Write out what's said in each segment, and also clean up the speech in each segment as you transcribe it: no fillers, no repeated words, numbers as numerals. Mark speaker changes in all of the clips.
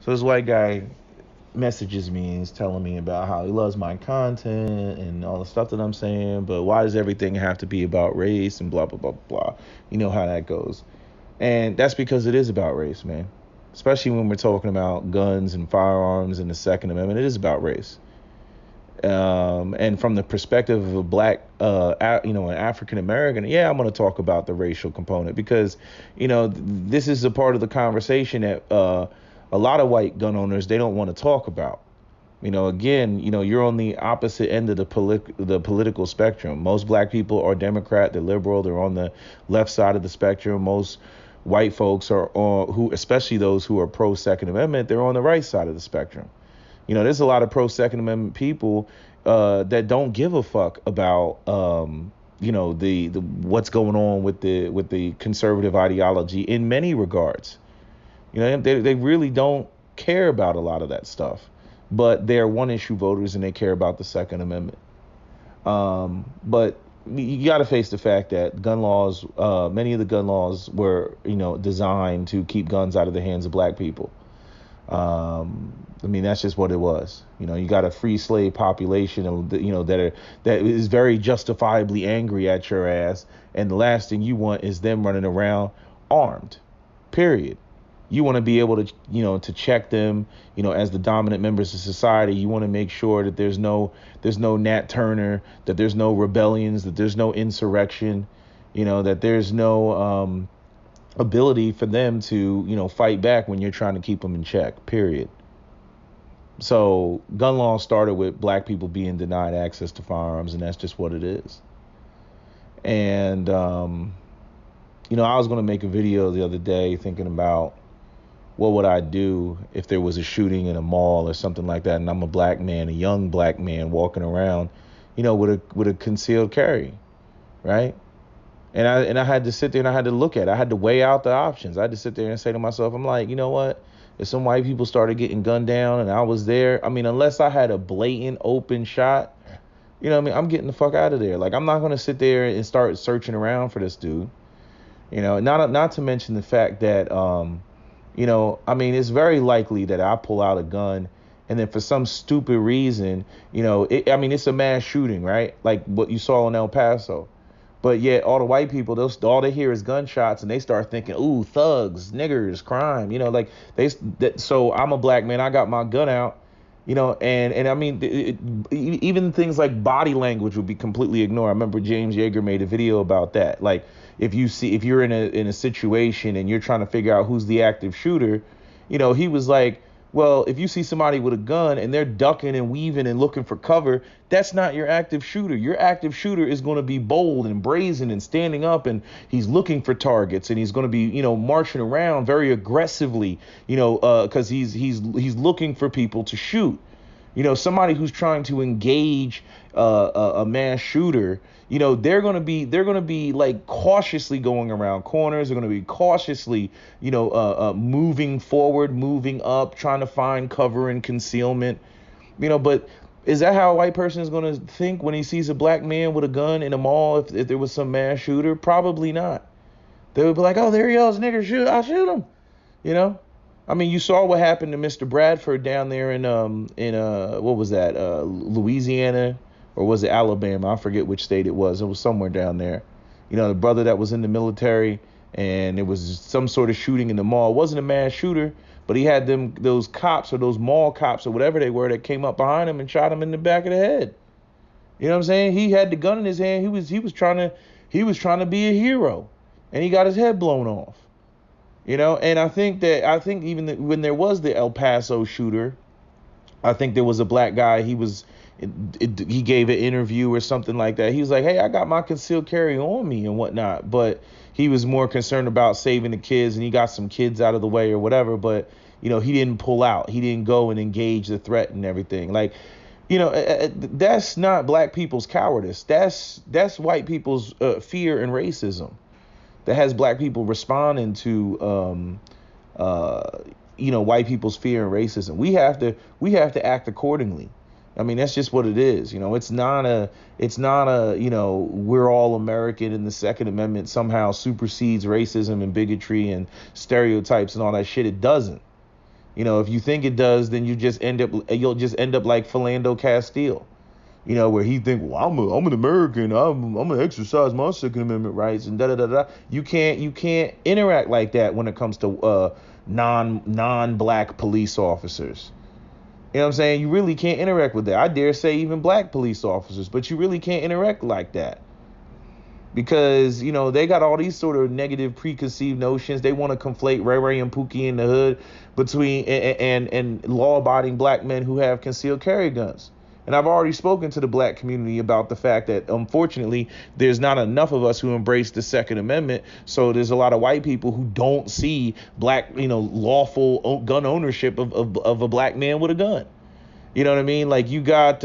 Speaker 1: So this white guy messages me and he's telling me about how he loves my content and all the stuff that I'm saying, but why does everything have to be about race and blah blah blah blah. You know how that goes. And that's because it is about race, man. Especially when we're talking about guns and firearms and the Second Amendment, it is about race. And from the perspective of a black, an African American, yeah, I'm going to talk about the racial component because, this is a part of the conversation that a lot of white gun owners they don't want to talk about. Again, you're on the opposite end of the political spectrum. Most black people are Democrat, they're liberal, they're on the left side of the spectrum. Most white folks are who, especially those who are pro Second Amendment, they're on the right side of the spectrum. There's a lot of pro Second Amendment people that don't give a fuck about the what's going on with the conservative ideology in many regards. They really don't care about a lot of that stuff, but they're one issue voters and they care about the Second Amendment. But you got to face the fact that gun laws, many of the gun laws were, designed to keep guns out of the hands of black people. That's just what it was. You got a free slave population, that is very justifiably angry at your ass, and the last thing you want is them running around armed. Period. You want to be able to, to check them, as the dominant members of society. You want to make sure that there's no Nat Turner, that there's no rebellions, that there's no insurrection, that there's no ability for them to, fight back when you're trying to keep them in check, period. So gun law started with black people being denied access to firearms, and that's just what it is. And, I was going to make a video the other day thinking about what would I do if there was a shooting in a mall or something like that, and I'm a black man, a young black man walking around, with a concealed carry, right? And I had to sit there and I had to look at it. I had to weigh out the options. I had to sit there and say to myself, I'm like, you know what? If some white people started getting gunned down and I was there, unless I had a blatant open shot, I'm getting the fuck out of there. Like, I'm not going to sit there and start searching around for this dude. Not to mention the fact that, it's very likely that I pull out a gun and then for some stupid reason, it's a mass shooting, right? Like what you saw in El Paso. But yet all the white people, all they hear is gunshots and they start thinking, ooh, thugs, niggers, crime, so I'm a black man. I got my gun out, even things like body language would be completely ignored. I remember James Yeager made a video about that. Like if you're in a situation and you're trying to figure out who's the active shooter, he was like, well, if you see somebody with a gun and they're ducking and weaving and looking for cover, that's not your active shooter. Your active shooter is going to be bold and brazen and standing up, and he's looking for targets, and he's going to be, marching around very aggressively, because he's looking for people to shoot. Somebody who's trying to engage a mass shooter, they're gonna be like cautiously going around corners. They're gonna be cautiously, moving forward, moving up, trying to find cover and concealment. But is that how a white person is gonna think when he sees a black man with a gun in a mall? If there was some mass shooter, probably not. They would be like, oh, there he is, nigga, shoot, I'll shoot him. You saw what happened to Mr. Bradford down there in what was that, Louisiana, or was it Alabama? I forget which state it was. It was somewhere down there. The brother that was in the military, and it was some sort of shooting in the mall. It wasn't a mass shooter, but he had those cops or those mall cops or whatever they were that came up behind him and shot him in the back of the head. You know what I'm saying? He had the gun in his hand. He was trying to be a hero, and he got his head blown off. And I think even when there was the El Paso shooter, I think there was a black guy. He gave an interview or something like that. He was like, hey, I got my concealed carry on me and whatnot. But he was more concerned about saving the kids, and he got some kids out of the way or whatever. But, he didn't pull out. He didn't go and engage the threat and everything. Like, that's not black people's cowardice. That's white people's fear and racism. That has black people responding to, white people's fear and racism. We have to act accordingly. That's just what it is. It's not a, we're all American and the Second Amendment somehow supersedes racism and bigotry and stereotypes and all that shit. It doesn't. If you think it does, then you'll just end up like Philando Castile, where he think, well, I'm an American, I'm gonna exercise my Second Amendment rights and da da da da. You can't interact like that when it comes to non-black police officers. You know what I'm saying? You really can't interact with that. I dare say even black police officers, but you really can't interact like that. Because, they got all these sort of negative preconceived notions. They want to conflate Ray Ray and Pookie in the hood between and law-abiding black men who have concealed carry guns. And I've already spoken to the black community about the fact that, unfortunately, there's not enough of us who embrace the Second Amendment. So there's a lot of white people who don't see black, lawful gun ownership of a black man with a gun. You know what I mean? Like, you got,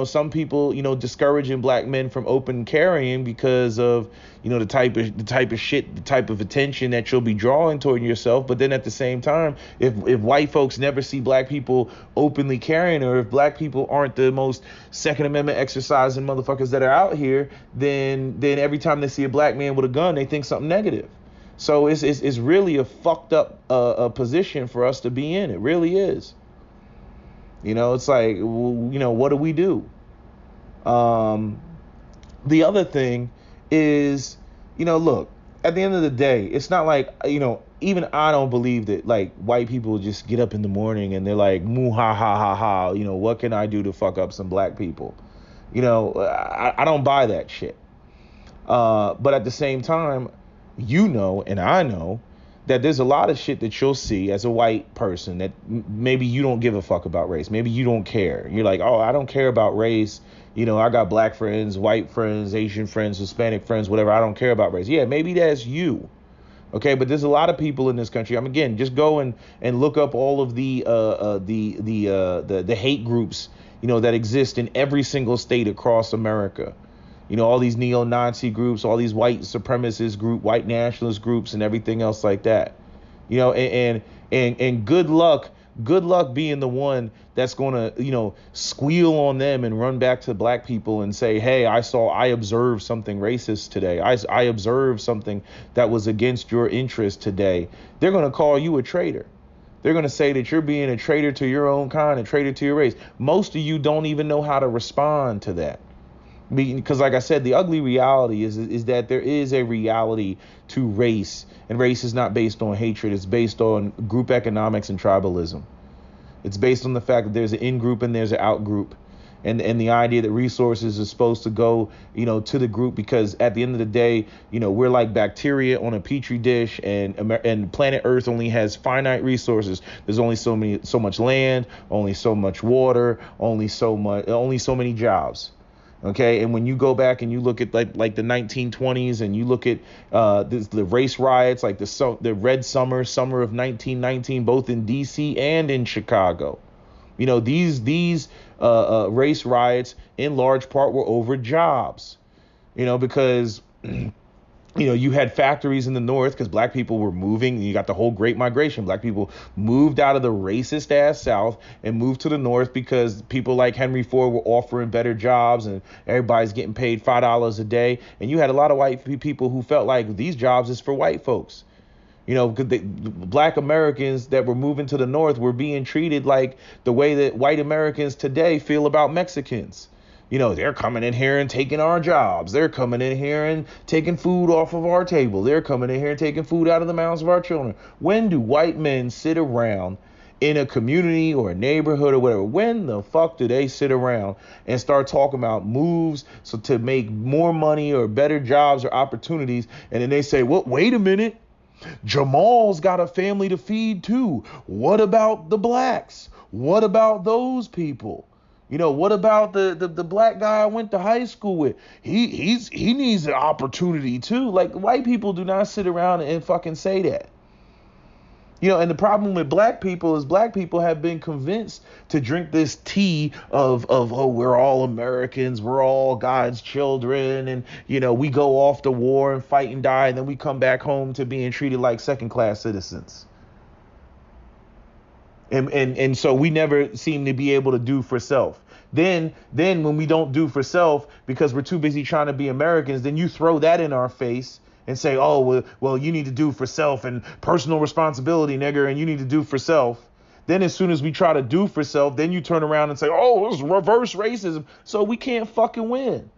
Speaker 1: some people, discouraging black men from open carrying because of, the type of shit, the type of attention that you'll be drawing toward yourself. But then at the same time, if white folks never see black people openly carrying, or if black people aren't the most Second Amendment exercising motherfuckers that are out here, then every time they see a black man with a gun, they think something negative. So it's really a fucked up position for us to be in. It really is. It's like, what do we do? The other thing is, look, at the end of the day, it's not like, even I don't believe that, like, white people just get up in the morning and they're like, moo ha ha ha ha, what can I do to fuck up some black people? I don't buy that shit. But at the same time, and I know that there's a lot of shit that you'll see as a white person that maybe you don't give a fuck about race. Maybe you don't care. You're like, oh, I don't care about race. I got black friends, white friends, Asian friends, Hispanic friends, whatever. I don't care about race. Yeah, maybe that's you. Okay, but there's a lot of people in this country. Again, just go and look up all of the hate groups, that exist in every single state across America. All these neo-Nazi groups, all these white supremacist group, white nationalist groups, and everything else like that. And good luck being the one that's going to, squeal on them and run back to black people and say, hey, I observed something racist today. I observed something that was against your interest today. They're going to call you a traitor. They're going to say that you're being a traitor to your own kind, a traitor to your race. Most of you don't even know how to respond to that. Because, like I said, the ugly reality is that there is a reality to race, and race is not based on hatred. It's based on group economics and tribalism. It's based on the fact that there's an in-group and there's an out-group, and the idea that resources are supposed to go, to the group, because at the end of the day, we're like bacteria on a petri dish, and planet Earth only has finite resources. There's only so much land, only so much water, only so many jobs. Okay, and when you go back and you look at like the 1920s, and you look at the race riots, like the Red Summer of 1919, both in D.C. and in Chicago, these race riots in large part were over jobs, because you had factories in the North because black people were moving. You got the whole Great Migration. Black people moved out of the racist ass South and moved to the North because people like Henry Ford were offering better jobs, and everybody's getting paid $5 a day. And you had a lot of white people who felt like these jobs is for white folks. Because black Americans that were moving to the North were being treated like the way that white Americans today feel about Mexicans. They're coming in here and taking our jobs. They're coming in here and taking food off of our table. They're coming in here and taking food out of the mouths of our children. When do white men sit around in a community or a neighborhood or whatever? When the fuck do they sit around and start talking about moves to make more money or better jobs or opportunities? And then they say, well, wait a minute. Jamal's got a family to feed too. What about the blacks? What about those people? What about the black guy I went to high school with? He needs an opportunity too. Like, white people do not sit around and fucking say that. And the problem with black people is black people have been convinced to drink this tea of oh, we're all Americans, we're all God's children, and we go off to war and fight and die, and then we come back home to being treated like second-class citizens. And so we never seem to be able to do for self. Then when we don't do for self because we're too busy trying to be Americans, then you throw that in our face and say, oh, well, you need to do for self and personal responsibility, nigger, and you need to do for self. Then as soon as we try to do for self, then you turn around and say, oh, it's reverse racism. So we can't fucking win.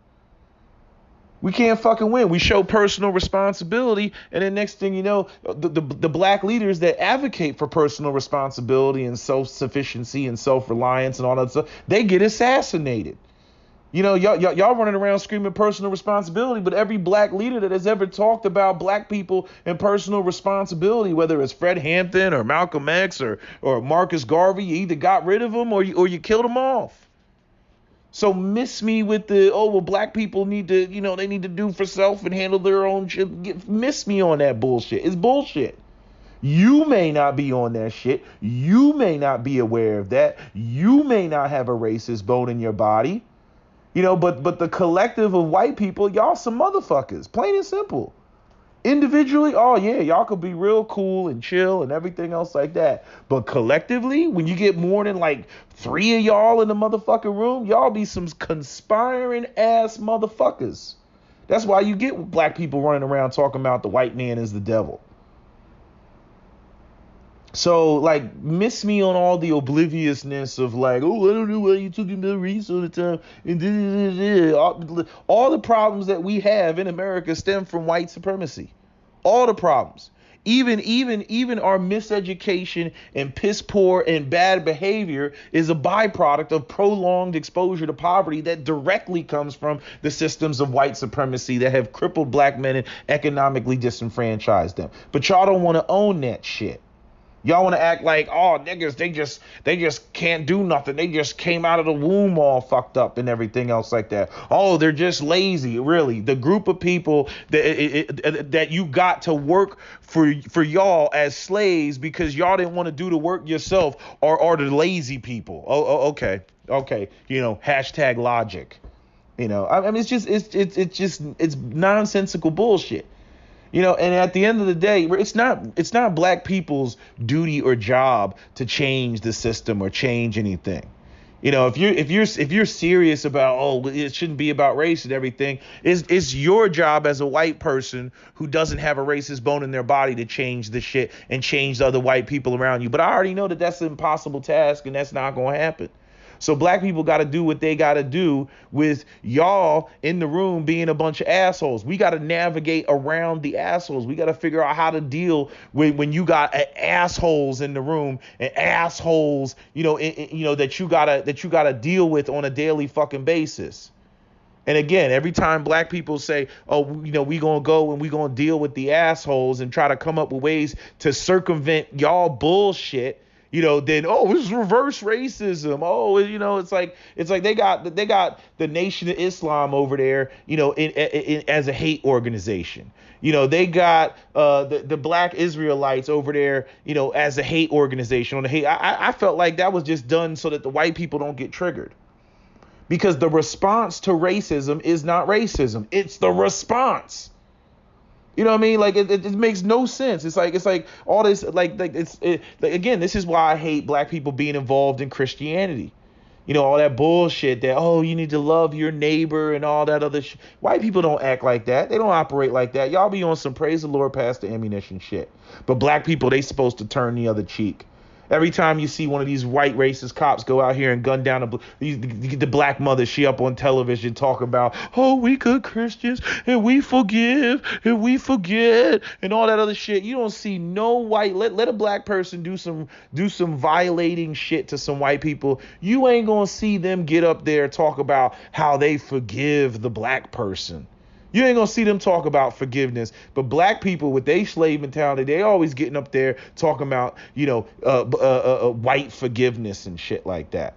Speaker 1: We can't fucking win. We show personal responsibility, and then next thing you know, the black leaders that advocate for personal responsibility and self-sufficiency and self-reliance and all that stuff, they get assassinated. You know, y'all running around screaming personal responsibility, but every black leader that has ever talked about black people and personal responsibility, whether it's Fred Hampton or Malcolm X or Marcus Garvey, you either got rid of them or you killed them off. So miss me with the, oh, well, black people need to, you know, they need to do for self and handle their own shit. Miss me on that bullshit. It's bullshit. You may not be on that shit. You may not be aware of that. You may not have a racist bone in your body. You know, but the collective of white people, y'all some motherfuckers. Plain and simple. Individually, oh yeah, y'all could be real cool and chill and everything else like that. But collectively, when you get more than like 3 of y'all in the motherfucking room, y'all be some conspiring ass motherfuckers. That's why you get black people running around talking about the white man is the devil. So, like, miss me on all the obliviousness of like, oh, I don't know why you talking about race all the time. And all the problems that we have in America stem from white supremacy. All the problems. Even our miseducation and piss poor and bad behavior is a byproduct of prolonged exposure to poverty that directly comes from the systems of white supremacy that have crippled black men and economically disenfranchised them. But y'all don't want to own that shit. Y'all want to act like, oh, niggas, they just can't do nothing. They just came out of the womb all fucked up and everything else like that. Oh, they're just lazy. Really, the group of people that you got to work for y'all as slaves because y'all didn't want to do the work yourself are the lazy people. Okay. You know, hashtag logic. You know, I mean, it's nonsensical bullshit. You know, and at the end of the day, it's not black people's duty or job to change the system or change anything. You know, if you're serious about, oh, it shouldn't be about race and everything, it's your job as a white person who doesn't have a racist bone in their body to change the shit and change the other white people around you. But I already know that that's an impossible task and that's not going to happen. So black people got to do what they got to do with y'all in the room being a bunch of assholes. We got to navigate around the assholes. We got to figure out how to deal with when you got assholes in the room and assholes, that you gotta deal with on a daily fucking basis. And again, every time black people say, oh, we going to go and we going to deal with the assholes and try to come up with ways to circumvent y'all bullshit, then, oh, it's reverse racism. Oh, it's like they got the Nation of Islam over there, as a hate organization. They got the Black Israelites over there, as a hate organization on the hate. I felt like that was just done so that the white people don't get triggered. Because the response to racism is not racism. It's the response. You know what I mean? Like it makes no sense. It's like all this again, this is why I hate black people being involved in Christianity. All that bullshit that, oh, you need to love your neighbor and all that other shit. White people don't act like that. They don't operate like that. Y'all be on some praise the Lord past the ammunition shit. But black people, they supposed to turn the other cheek. Every time you see one of these white racist cops go out here and gun down the black mother, she up on television talk about, oh, we good Christians and we forgive and we forget and all that other shit. You don't see no white. Let a black person do some violating shit to some white people. You ain't gonna see them get up there and talk about how they forgive the black person. You ain't gonna see them talk about forgiveness. But black people with their slave mentality, they always getting up there talking about, white forgiveness and shit like that.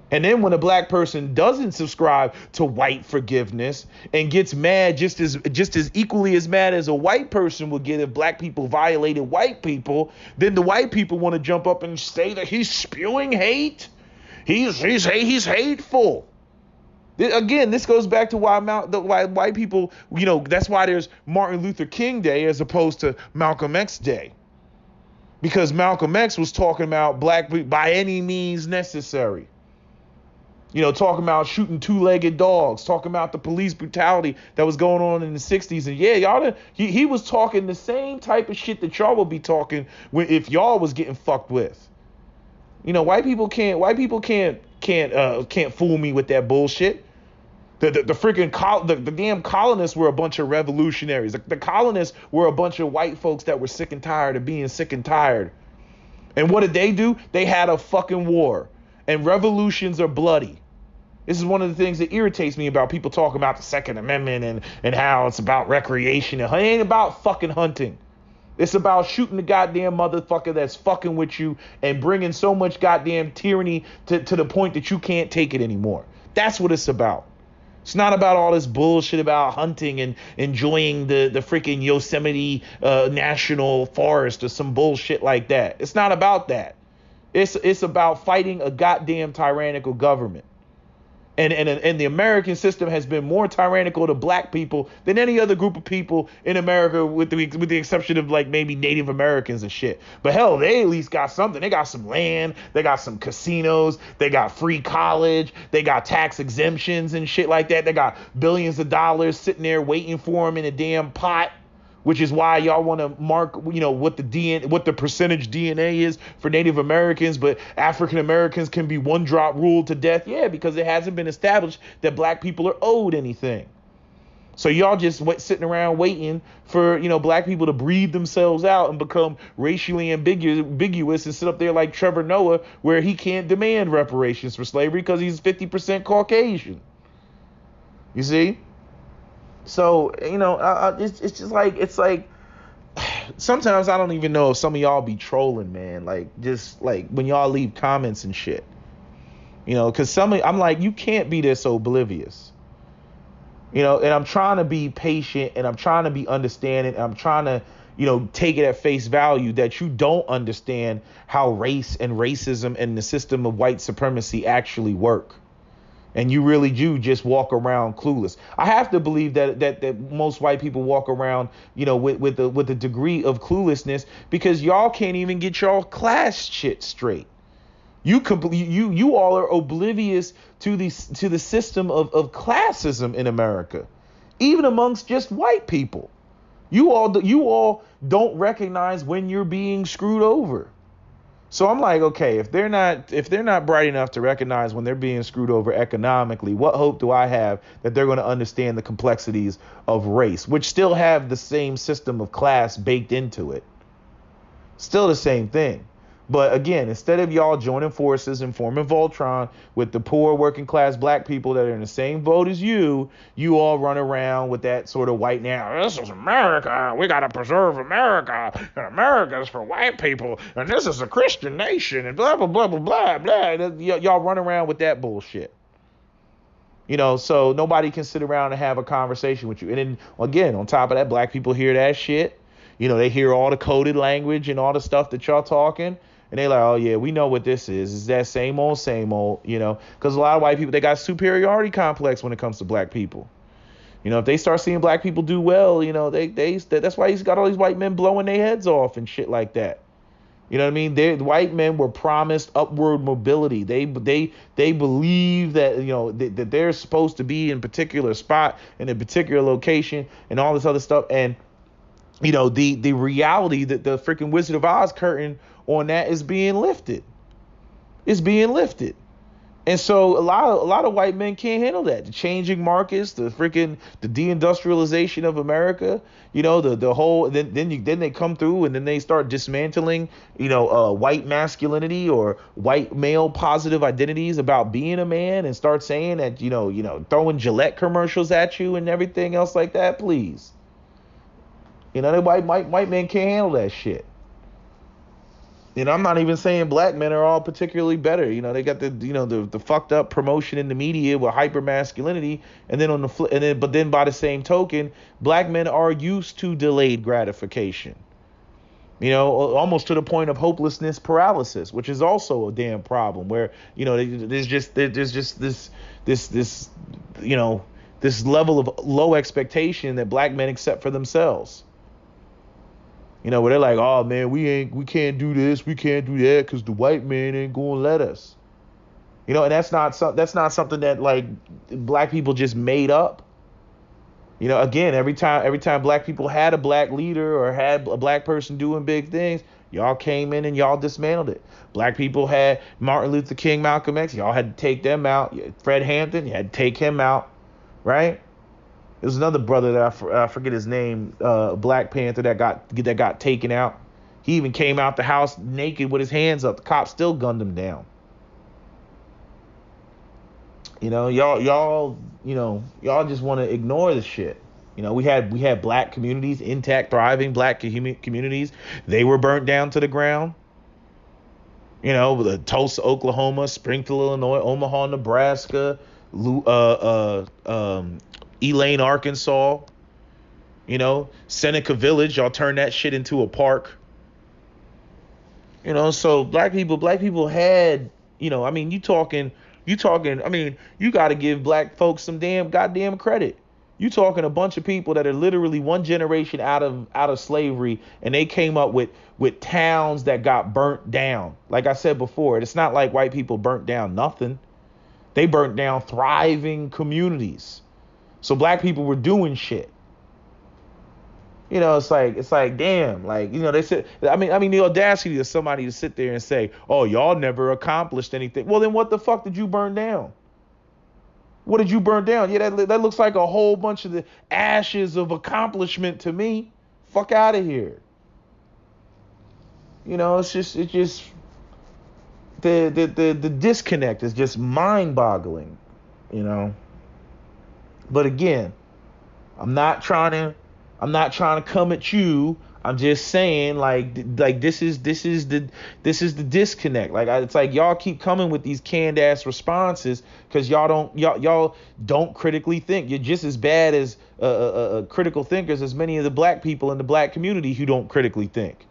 Speaker 1: And then when a black person doesn't subscribe to white forgiveness and gets mad just as equally as mad as a white person would get if black people violated white people, then the white people want to jump up and say that he's spewing hate. He's hateful. Again, this goes back to why white people, that's why there's Martin Luther King Day as opposed to Malcolm X Day. Because Malcolm X was talking about black people by any means necessary. Talking about shooting two-legged dogs, talking about the police brutality that was going on in the 60s. And yeah, he was talking the same type of shit that y'all would be talking if y'all was getting fucked with. White people can't fool me with that bullshit. The damn colonists were a bunch of revolutionaries. The colonists were a bunch of white folks that were sick and tired of being sick and tired. And what did they do? They had a fucking war. And revolutions are bloody. This is one of the things that irritates me about people talking about the Second Amendment and how it's about recreation. It ain't about fucking hunting. It's about shooting the goddamn motherfucker that's fucking with you and bringing so much goddamn tyranny to the point that you can't take it anymore. That's what it's about. It's not about all this bullshit about hunting and enjoying the freaking Yosemite National Forest or some bullshit like that. It's not about that. It's about fighting a goddamn tyrannical government. And the American system has been more tyrannical to black people than any other group of people in America, with the exception of like maybe Native Americans and shit. But hell, they at least got something. They got some land. They got some casinos. They got free college. They got tax exemptions and shit like that. They got billions of dollars sitting there waiting for them in a damn pot. Which is why y'all want to mark, what the percentage DNA is for Native Americans, but African Americans can be one drop ruled to death. Yeah, because it hasn't been established that black people are owed anything. So y'all just sitting around waiting for, black people to breed themselves out and become racially ambiguous and sit up there like Trevor Noah, where he can't demand reparations for slavery because he's 50% Caucasian. You see? So, it's just like, sometimes I don't even know if some of y'all be trolling, man. Like, just like when y'all leave comments and shit, because I'm like, you can't be this oblivious, and I'm trying to be patient and I'm trying to be understanding. And I'm trying to, take it at face value that you don't understand how race and racism and the system of white supremacy actually work. And you really do just walk around clueless. I have to believe that most white people walk around, with a degree of cluelessness because y'all can't even get y'all class shit straight. You all are oblivious to the system of classism in America, even amongst just white people. You all don't recognize when you're being screwed over. So I'm like, okay, if they're not bright enough to recognize when they're being screwed over economically, what hope do I have that they're going to understand the complexities of race, which still have the same system of class baked into it? Still the same thing. But again, instead of y'all joining forces and forming Voltron with the poor working class black people that are in the same boat as you all run around with that sort of white now. This is America. We got to preserve America. And America is for white people. And this is a Christian nation. And blah, blah, blah, blah, blah, blah. Y'all run around with that bullshit. So nobody can sit around and have a conversation with you. And then, again, on top of that, black people hear that shit. They hear all the coded language and all the stuff that y'all talking. And they like, oh, yeah, we know what this is. It's that same old, because a lot of white people, they got superiority complex when it comes to black people. If they start seeing black people do well, that's why he's got all these white men blowing their heads off and shit like that. You know what I mean? The white men were promised upward mobility. They believe that, that they're supposed to be in a particular spot in a particular location and all this other stuff. And, the reality that the freaking Wizard of Oz curtain on that is being lifted. It's being lifted. And so a lot of white men can't handle that. The changing markets, the deindustrialization of America, the whole, then they come through and then they start dismantling, white masculinity or white male positive identities about being a man and start saying that, throwing Gillette commercials at you and everything else like that. Please. The white men can't handle that shit. I'm not even saying black men are all particularly better. They got the fucked up promotion in the media with hyper masculinity, and then but then by the same token, black men are used to delayed gratification. Almost to the point of hopelessness paralysis, which is also a damn problem. Where there's just this level of low expectation that black men accept for themselves. Where they're like, oh man, we can't do this, we can't do that because the white man ain't gonna let us. And that's not something that like black people just made up. Again, every time black people had a black leader or had a black person doing big things, Y'all came in and y'all dismantled it. Black people had Martin Luther King, Malcolm X. Y'all had to take them out. Fred Hampton, you had to take him out, right? There's another brother that I forget his name, Black Panther that got taken out. He even came out the house naked with his hands up. The cops still gunned him down. You know, y'all just want to ignore the shit. You know, we had black communities, intact, thriving black communities. They were burnt down to the ground. You know, the Tulsa, Oklahoma, Springfield, Illinois, Omaha, Nebraska, Elaine, Arkansas. You know, Seneca Village. Y'all turned that shit into a park. You know, so black people had, you know, I mean, you talking, I mean, you got to give black folks some goddamn credit. You talking a bunch of people that are literally one generation out of slavery, and they came up with towns that got burnt down. Like I said before, it's not like white people burnt down nothing. They burnt down thriving communities. So black people were doing shit. You know, it's like, damn, like, you know, they said, I mean, the audacity of somebody to sit there and say, oh, y'all never accomplished anything. Well, then what the fuck did you burn down? What did you burn down? Yeah, that looks like a whole bunch of the ashes of accomplishment to me. Fuck out of here. You know, it's just the disconnect is just mind boggling, you know. But again, I'm not trying to come at you. I'm just saying, like this is the disconnect. Like it's like y'all keep coming with these canned ass responses because y'all don't critically think. You're just as bad as critical thinkers as many of the black people in the black community who don't critically think.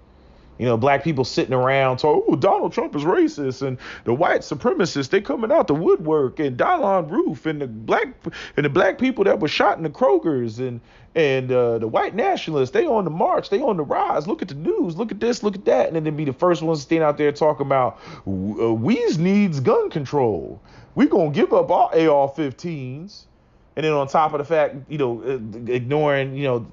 Speaker 1: You know, black people sitting around talking, oh, Donald Trump is racist, and the white supremacists, they coming out the woodwork, and Dylan Roof, and the black people that were shot in the Krogers, and the white nationalists, they on the march, they on the rise. Look at the news, look at this, look at that, and then they'd be the first ones standing out there talking about we needs gun control. We gonna give up our AR-15s. And then on top of the fact, you know, ignoring, you know,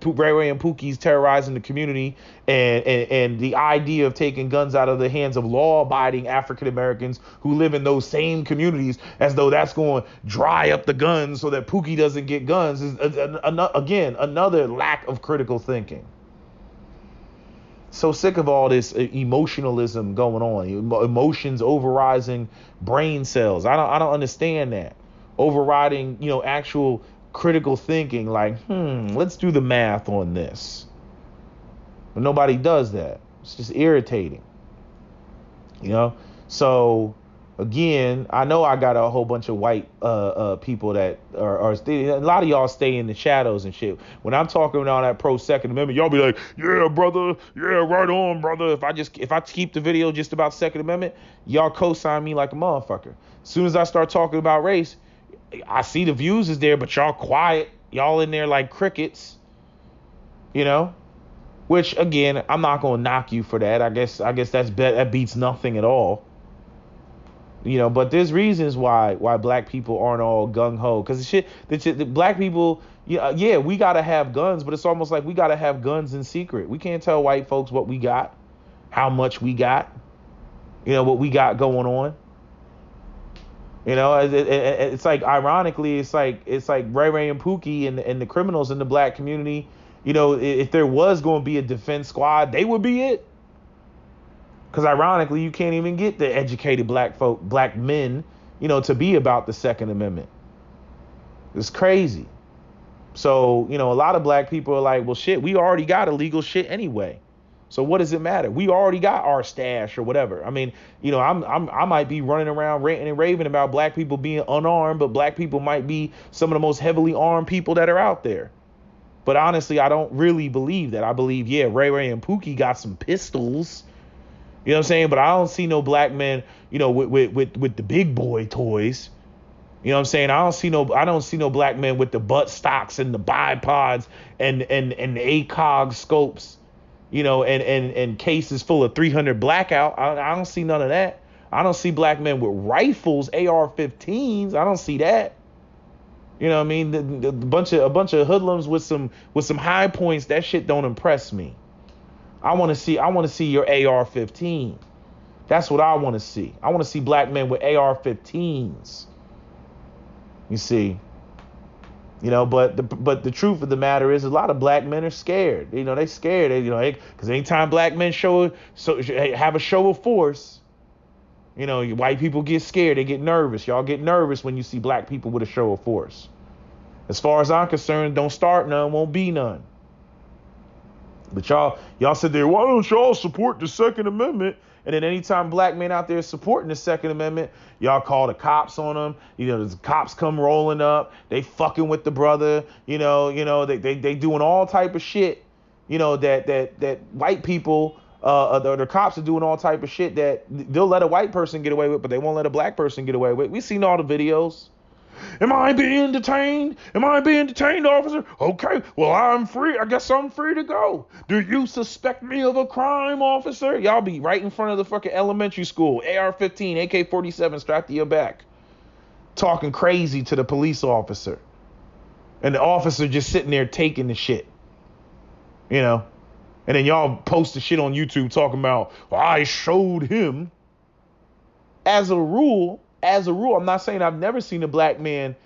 Speaker 1: Ray Ray and Pookie's terrorizing the community and the idea of taking guns out of the hands of law-abiding African Americans who live in those same communities, as though that's going to dry up the guns so that Pookie doesn't get guns, is again another lack of critical thinking. So sick of all this emotionalism going on, emotions overriding brain cells. I don't understand that. Overriding, you know, actual critical thinking, like, let's do the math on this. But nobody does that. It's just irritating. You know? So again, I know I got a whole bunch of white people that are a lot of y'all stay in the shadows and shit. When I'm talking about that pro Second Amendment, y'all be like, yeah, brother, yeah, right on, brother. If I keep the video just about Second Amendment, y'all co-sign me like a motherfucker. As soon as I start talking about race, I see the views is there, but y'all quiet. Y'all in there like crickets, you know? Which, again, I'm not going to knock you for that. I guess that beats nothing at all. You know, but there's reasons why black people aren't all gung-ho. Because the black people, yeah, we got to have guns, but it's almost like we got to have guns in secret. We can't tell white folks what we got, how much we got, you know, what we got going on. You know, it's like, ironically, it's like Ray Ray and Pookie and the criminals in the black community. You know, if there was going to be a defense squad, they would be it. Because ironically, you can't even get the educated black men, you know, to be about the Second Amendment. It's crazy. So, you know, a lot of black people are like, well, shit, we already got illegal shit anyway. So what does it matter? We already got our stash or whatever. I mean, you know, I might be running around ranting and raving about black people being unarmed, but black people might be some of the most heavily armed people that are out there. But honestly, I don't really believe that. I believe, yeah, Ray Ray and Pookie got some pistols. You know what I'm saying? But I don't see no black men, you know, with the big boy toys. You know what I'm saying? I don't see no black men with the butt stocks and the bipods and the ACOG scopes. You know, and cases full of 300 blackout. I don't see none of that. I don't see black men with rifles, AR-15s. I don't see that. You know what I mean? A bunch of hoodlums with some high points. That shit don't impress me. I want to see your AR-15. That's what I want to see. I want to see black men with AR-15s. You see, but the truth of the matter is a lot of black men are scared. They scared. Because anytime black men have a show of force, white people get scared. They get nervous. Y'all get nervous when you see black people with a show of force. As far as I'm concerned, don't start none, won't be none. But y'all sit there, why don't y'all support the Second Amendment? And then anytime black men out there supporting the Second Amendment, y'all call the cops on them. The cops come rolling up. They fucking with the brother. They doing all type of shit. That white people, the cops are doing all type of shit that they'll let a white person get away with, but they won't let a black person get away with. We've seen all the videos. Am I being detained? Am I being detained, officer? Okay, well, I'm free. I guess I'm free to go. Do you suspect me of a crime, officer? Y'all be right in front of the fucking elementary school. AR-15, AK-47 strapped to your back. Talking crazy to the police officer. And the officer just sitting there taking the shit. And then y'all post the shit on YouTube talking about, well, I showed him. As a rule, I'm not saying I've never seen a black man,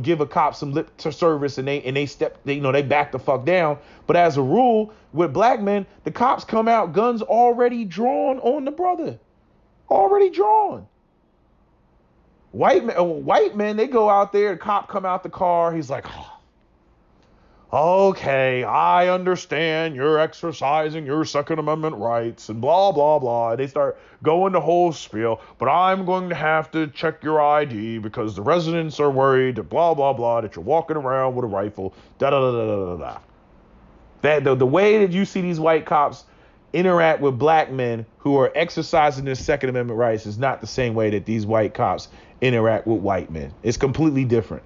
Speaker 1: give a cop some lip service and they back the fuck down. But as a rule, with black men, the cops come out, guns already drawn on the brother. Already drawn. White men, they go out there, the cop come out the car, he's like, okay, I understand you're exercising your Second Amendment rights and blah, blah, blah. They start going the whole spiel, but I'm going to have to check your ID because the residents are worried that blah, blah, blah, that you're walking around with a rifle, da, da, da, da, da, da. The way that you see these white cops interact with black men who are exercising their Second Amendment rights is not the same way that these white cops interact with white men. It's completely different.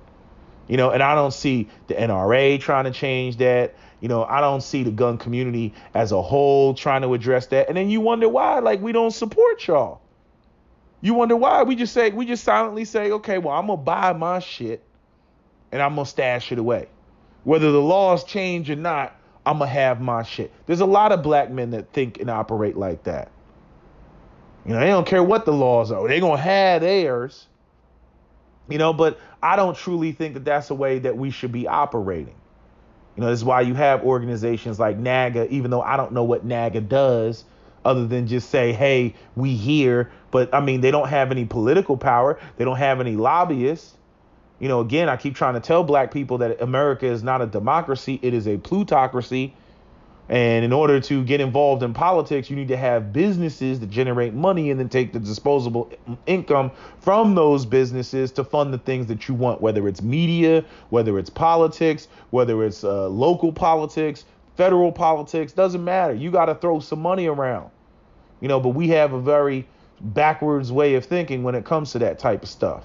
Speaker 1: And I don't see the NRA trying to change that. I don't see the gun community as a whole trying to address that. And then you wonder why, we don't support y'all. You wonder why we just silently say, okay, well, I'm going to buy my shit and I'm going to stash it away. Whether the laws change or not, I'm going to have my shit. There's a lot of black men that think and operate like that. They don't care what the laws are. They're going to have theirs. But I don't truly think that that's a way that we should be operating. This is why you have organizations like NAGA, even though I don't know what NAGA does other than just say, hey, we here. But I mean, they don't have any political power. They don't have any lobbyists. Again, I keep trying to tell black people that America is not a democracy. It is a plutocracy. And in order to get involved in politics, you need to have businesses that generate money and then take the disposable income from those businesses to fund the things that you want, whether it's media, whether it's politics, whether it's local politics, federal politics, doesn't matter. You got to throw some money around, but we have a very backwards way of thinking when it comes to that type of stuff.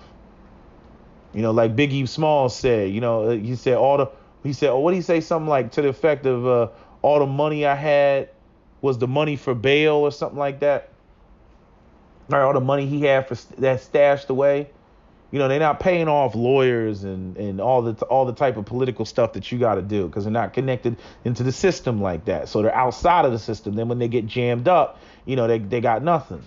Speaker 1: Like Biggie Smalls said, he said, what did he say? Something like to the effect of, all the money I had was the money for bail or something like that. Or all the money he had for that stashed away. They're not paying off lawyers and all the type of political stuff that you got to do because they're not connected into the system like that. So they're outside of the system. Then when they get jammed up, they got nothing.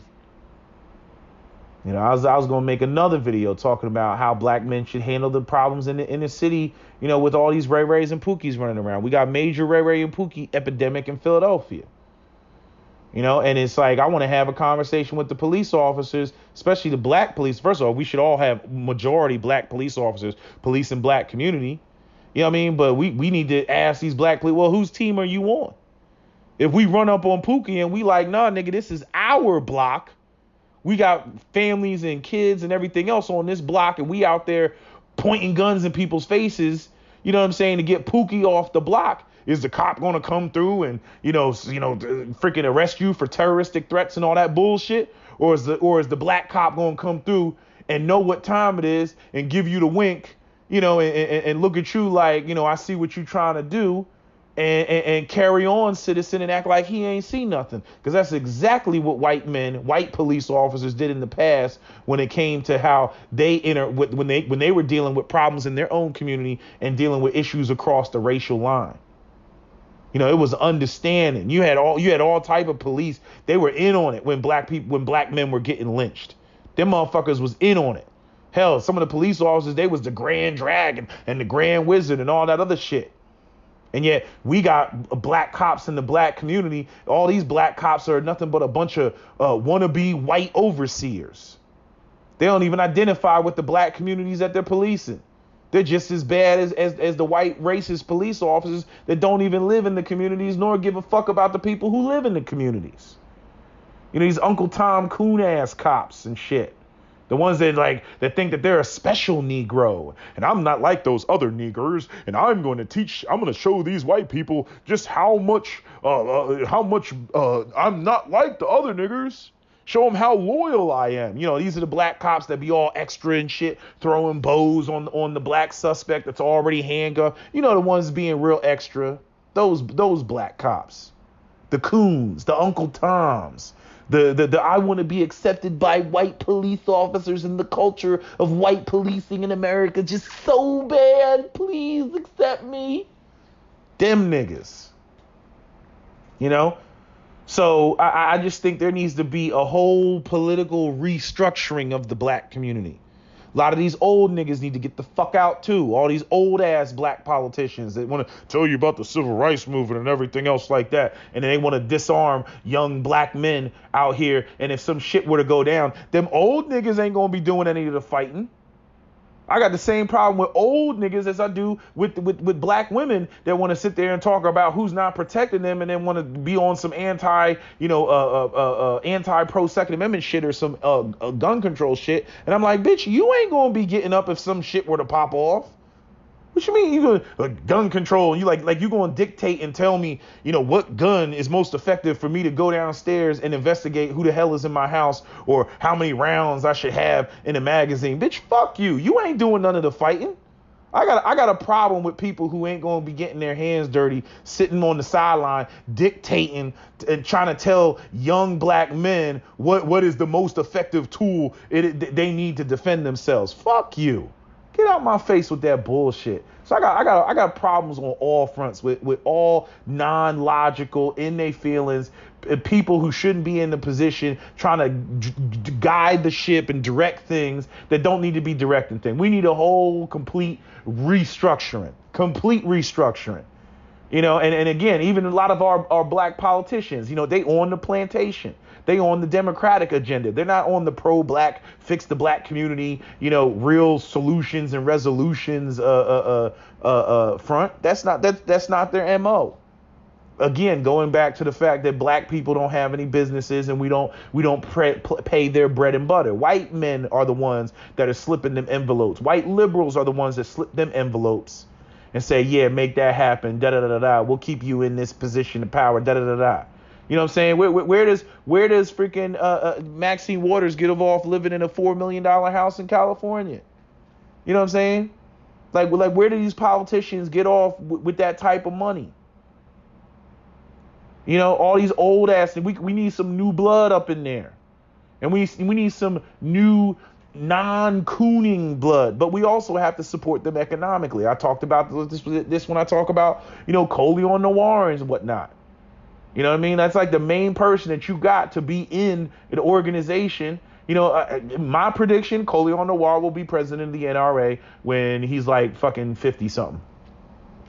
Speaker 1: I was going to make another video talking about how black men should handle the problems in the inner city, with all these Ray Rays and Pookies running around. We got major Ray Ray and Pookie epidemic in Philadelphia. And it's like I want to have a conversation with the police officers, especially the black police. First of all, we should all have majority black police officers, police in black community. You know what I mean? But we need to ask these black police, well, whose team are you on? If we run up on Pookie and we like, nah, nigga, this is our block. We got families and kids and everything else on this block, and we out there pointing guns in people's faces, to get Pookie off the block. Is the cop going to come through and, freaking arrest you for terroristic threats and all that bullshit? Or is the black cop going to come through and know what time it is and give you the wink, and look at you like, I see what you're trying to do. And carry on, citizen, and act like he ain't seen nothing. Because that's exactly what white police officers did in the past when it came to how they when they were dealing with problems in their own community and dealing with issues across the racial line. You know, it was understanding. You had all type of police. They were in on it when black men were getting lynched. Them motherfuckers was in on it. Hell, some of the police officers, they was the Grand Dragon and the Grand Wizard and all that other shit. And yet we got black cops in the black community. All these black cops are nothing but a bunch of wannabe white overseers. They don't even identify with the black communities that they're policing. They're just as bad as the white racist police officers that don't even live in the communities nor give a fuck about the people who live in the communities. You know, these Uncle Tom coon ass cops and shit. The ones that think that they're a special Negro. And I'm not like those other niggers. And I'm going to show these white people just how much I'm not like the other niggers. Show them how loyal I am. You know, these are the black cops that be all extra and shit, throwing bows on the black suspect that's already handcuffed. You know, the ones being real extra. Those black cops. The coons, the Uncle Toms. The I want to be accepted by white police officers and the culture of white policing in America just so bad. Please accept me. Them niggas. You know? So I just think there needs to be a whole political restructuring of the black community. A lot of these old niggas need to get the fuck out too. All these old ass black politicians that want to tell you about the civil rights movement and everything else like that. And then they want to disarm young black men out here. And if some shit were to go down, them old niggas ain't going to be doing any of the fighting. I got the same problem with old niggas as I do with black women that want to sit there and talk about who's not protecting them and then want to be on some anti pro Second Amendment shit or some gun control shit. And I'm like, bitch, you ain't gonna be getting up if some shit were to pop off. What you mean you gonna gun control? You like you gonna dictate and tell me, you know, what gun is most effective for me to go downstairs and investigate who the hell is in my house or how many rounds I should have in a magazine? Bitch, fuck you. You ain't doing none of the fighting. I got a problem with people who ain't gonna be getting their hands dirty, sitting on the sideline, dictating and trying to tell young black men what is the most effective tool they need to defend themselves. Fuck you. Get out my face with that bullshit. So I got problems on all fronts with all non-logical, in their feelings, people who shouldn't be in the position trying to guide the ship and direct things that don't need to be directing things. We need a whole complete restructuring. You know, and again, even a lot of our black politicians, you know, they on the plantation. They on the Democratic agenda. They're not on the pro-black, fix the black community, you know, real solutions and resolutions front. That's not their MO. Again, going back to the fact that black people don't have any businesses and we don't pay their bread and butter. White men are the ones that are slipping them envelopes. White liberals are the ones that slip them envelopes and say, yeah, make that happen. Da da da da. We'll keep you in this position of power. Da da da da. You know what I'm saying? Where does freaking Maxine Waters get off living in a $4 million house in California? You know what I'm saying? Like where do these politicians get off with that type of money? You know, all these old ass, we need some new blood up in there. And we need some new non-cooning blood, but we also have to support them economically. I talked about this when I talk about, you know, Coleon Noir and whatnot. You know what I mean? That's like the main person that you got to be in an organization. You know, my prediction, Coleon Noir will be president of the NRA when he's like fucking 50 something.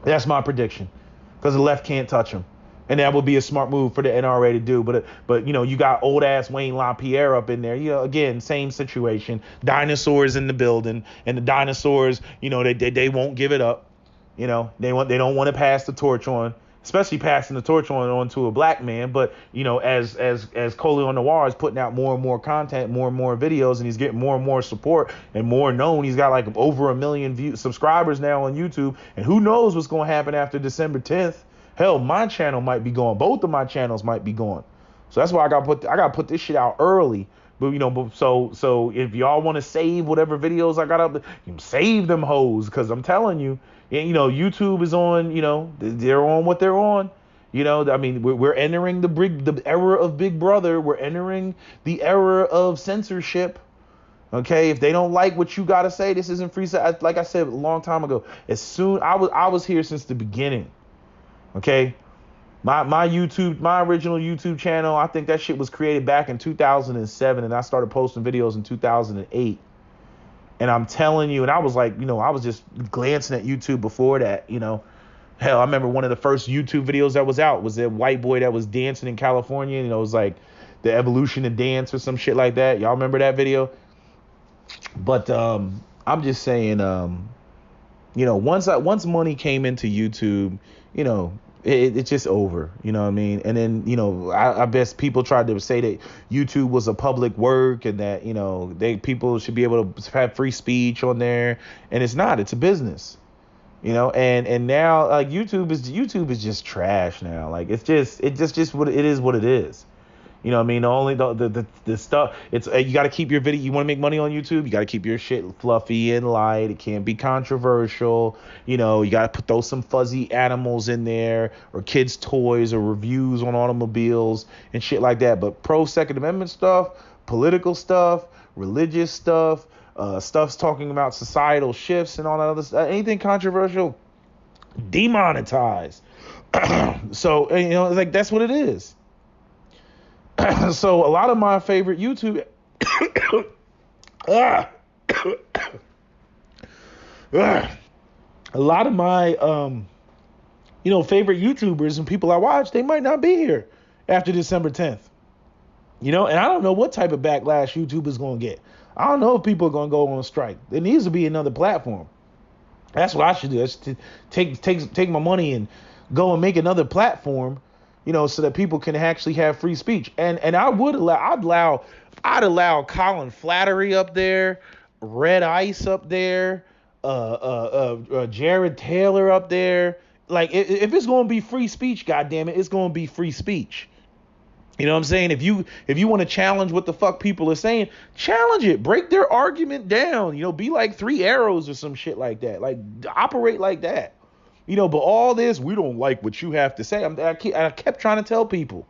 Speaker 1: That's my prediction, because the left can't touch him. And that would be a smart move for the NRA to do. But you know, you got old ass Wayne LaPierre up in there. You know, again, same situation. Dinosaurs in the building, and the dinosaurs, you know, they won't give it up. You know, they don't want to pass the torch on, especially passing the torch on to a black man. But you know, as Coleon Noir is putting out more and more content, more and more videos, and he's getting more and more support and more known. He's got like over 1 million subscribers now on YouTube, and who knows what's going to happen after December 10th. Hell, my channel might be gone. Both of my channels might be gone. So that's why I got to put this shit out early. But you know, so if y'all want to save whatever videos I got up, save them hoes, because I'm telling you, you know, YouTube is on. You know, they're on what they're on. You know, I mean, we're entering the era of Big Brother. We're entering the era of censorship. Okay, if they don't like what you got to say, this isn't free. Like I said a long time ago, I was here since the beginning. Okay, My original YouTube channel, I think that shit was created back in 2007, and I started posting videos in 2008. And I'm telling you, and I was like, I was just glancing at YouTube before that, Hell, I remember one of the first YouTube videos that was out was that white boy that was dancing in California. It was like the evolution of dance or some shit like that. Y'all remember that video? But I'm just saying, once money came into YouTube, it's just over. You know what I mean? And then, I guess people tried to say that YouTube was a public work and that, people should be able to have free speech on there. And it's not. It's a business. And now like YouTube is just trash now. Like it's just what it is, what it is. You know what I mean? The stuff, it's you got to keep your video. You want to make money on YouTube, you got to keep your shit fluffy and light. It can't be controversial. You got to throw some fuzzy animals in there or kids' toys or reviews on automobiles and shit like that. But pro Second Amendment stuff, political stuff, religious stuff, stuff's talking about societal shifts and all that other stuff, anything controversial, demonetized. So, it's like that's what it is. So a lot of my favorite YouTube a lot of my favorite YouTubers and people I watch, they might not be here after December 10th. And I don't know what type of backlash YouTube is going to get. I don't know if people are going to go on strike. There needs to be another platform. That's what I should do. I should take my money and go and make another platform, so that people can actually have free speech. And I'd allow Colin Flattery up there, Red Ice up there, Jared Taylor up there. Like if it's going to be free speech, goddamn it, it's going to be free speech. You know what I'm saying? If you want to challenge what the fuck people are saying, challenge it. Break their argument down. Be like 3 Arrows or some shit like that. Like operate like that. But all this, we don't like what you have to say. I kept trying to tell people.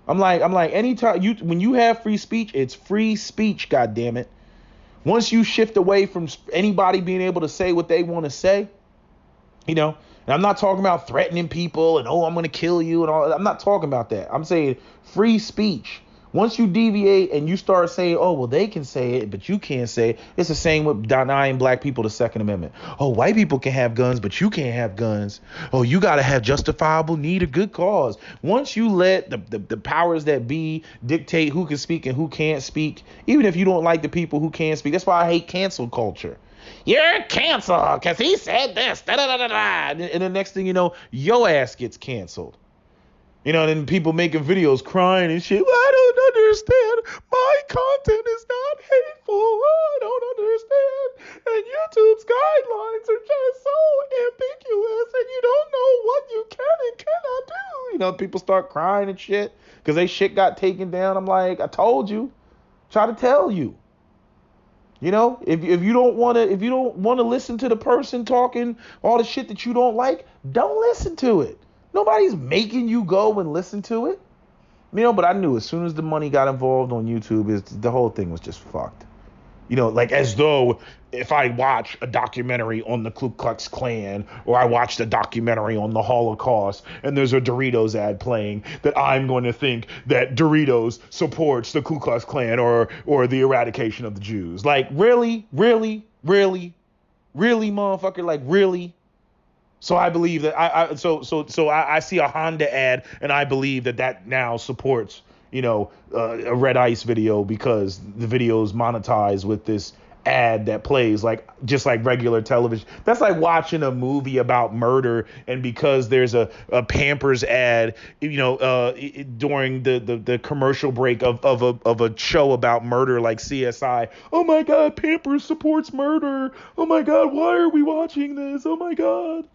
Speaker 1: I'm like, anytime when you have free speech, it's free speech. God damn it. Once you shift away from anybody being able to say what they want to say, and I'm not talking about threatening people and, I'm going to kill you and all. I'm not talking about that. I'm saying free speech. Once you deviate and you start saying, they can say it, but you can't say it. It's the same with denying black people the Second Amendment. White people can have guns, but you can't have guns. You got to have justifiable need, a good cause. Once you let the powers that be dictate who can speak and who can't speak, even if you don't like the people who can speak, that's why I hate cancel culture. You're canceled because he said this. Da, da, da, da, da. And the next thing you know, your ass gets canceled. Then people making videos crying and shit. Well, I don't understand. My content is not hateful. I don't understand. And YouTube's guidelines are just so ambiguous and you don't know what you can and cannot do. People start crying and shit because they shit got taken down. I'm like, I told you. Try to tell you. If you don't want to listen to the person talking all the shit that you don't like, don't listen to it. Nobody's making you go and listen to it. But I knew as soon as the money got involved on YouTube, the whole thing was just fucked. Like as though if I watch a documentary on the Ku Klux Klan or I watched a documentary on the Holocaust and there's a Doritos ad playing, that I'm going to think that Doritos supports the Ku Klux Klan or the eradication of the Jews. Like, really, motherfucker? Like, really? So I believe that I see a Honda ad and I believe that now supports, a Red Ice video because the video is monetized with this ad that plays just like regular television. That's like watching a movie about murder, and because there's a Pampers ad, during the commercial break of a show about murder like CSI. Oh my God, Pampers supports murder. Oh my God, why are we watching this? Oh my God.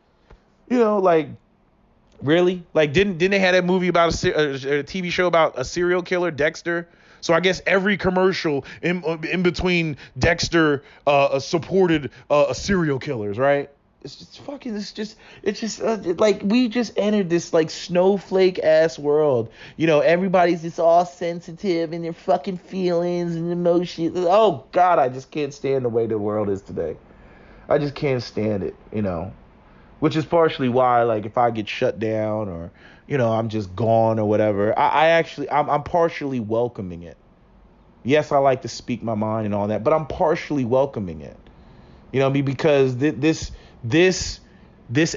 Speaker 1: Really? Like, didn't they have that movie about a TV show about a serial killer, Dexter? So I guess every commercial in between Dexter supported serial killers, right? It's just like we just entered this like snowflake ass world. Everybody's just all sensitive in their fucking feelings and emotions. Oh God, I just can't stand the way the world is today. I just can't stand it, Which is partially why, like, if I get shut down or, I'm just gone or whatever. I'm partially welcoming it. Yes, I like to speak my mind and all that, but I'm partially welcoming it. You know what I mean? Because this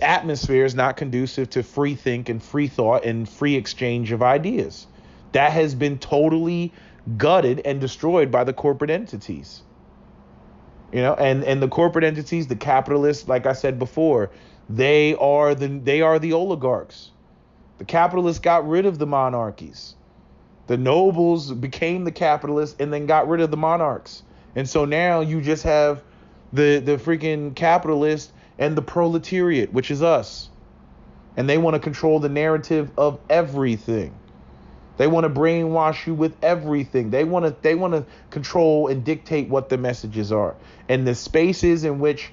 Speaker 1: atmosphere is not conducive to free think and free thought and free exchange of ideas. That has been totally gutted and destroyed by the corporate entities. And the corporate entities, the capitalists, like I said before, they are the oligarchs. The capitalists got rid of the monarchies. The nobles became the capitalists and then got rid of the monarchs. And so now you just have the freaking capitalists and the proletariat, which is us. And they want to control the narrative of everything. They want to brainwash you with everything. They want to control and dictate what the messages are. And the spaces in which,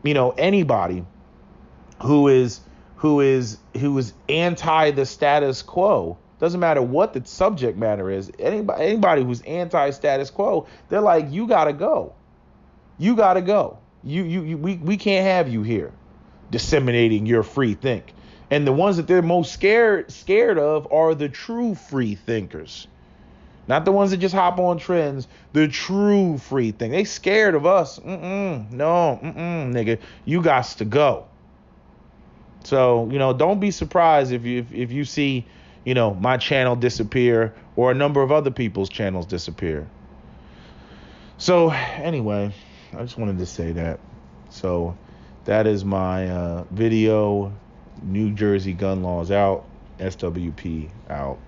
Speaker 1: anybody who is anti the status quo, doesn't matter what the subject matter is, anybody who's anti status quo, they're like, you gotta go. You gotta go. We can't have you here disseminating your free think. And the ones that they're most scared of are the true free thinkers. Not the ones that just hop on trends, the true free think. They scared of us. Nigga, you got to go. So, don't be surprised if you see, my channel disappear or a number of other people's channels disappear. So anyway, I just wanted to say that. So that is my video. New Jersey gun laws out. SWP out.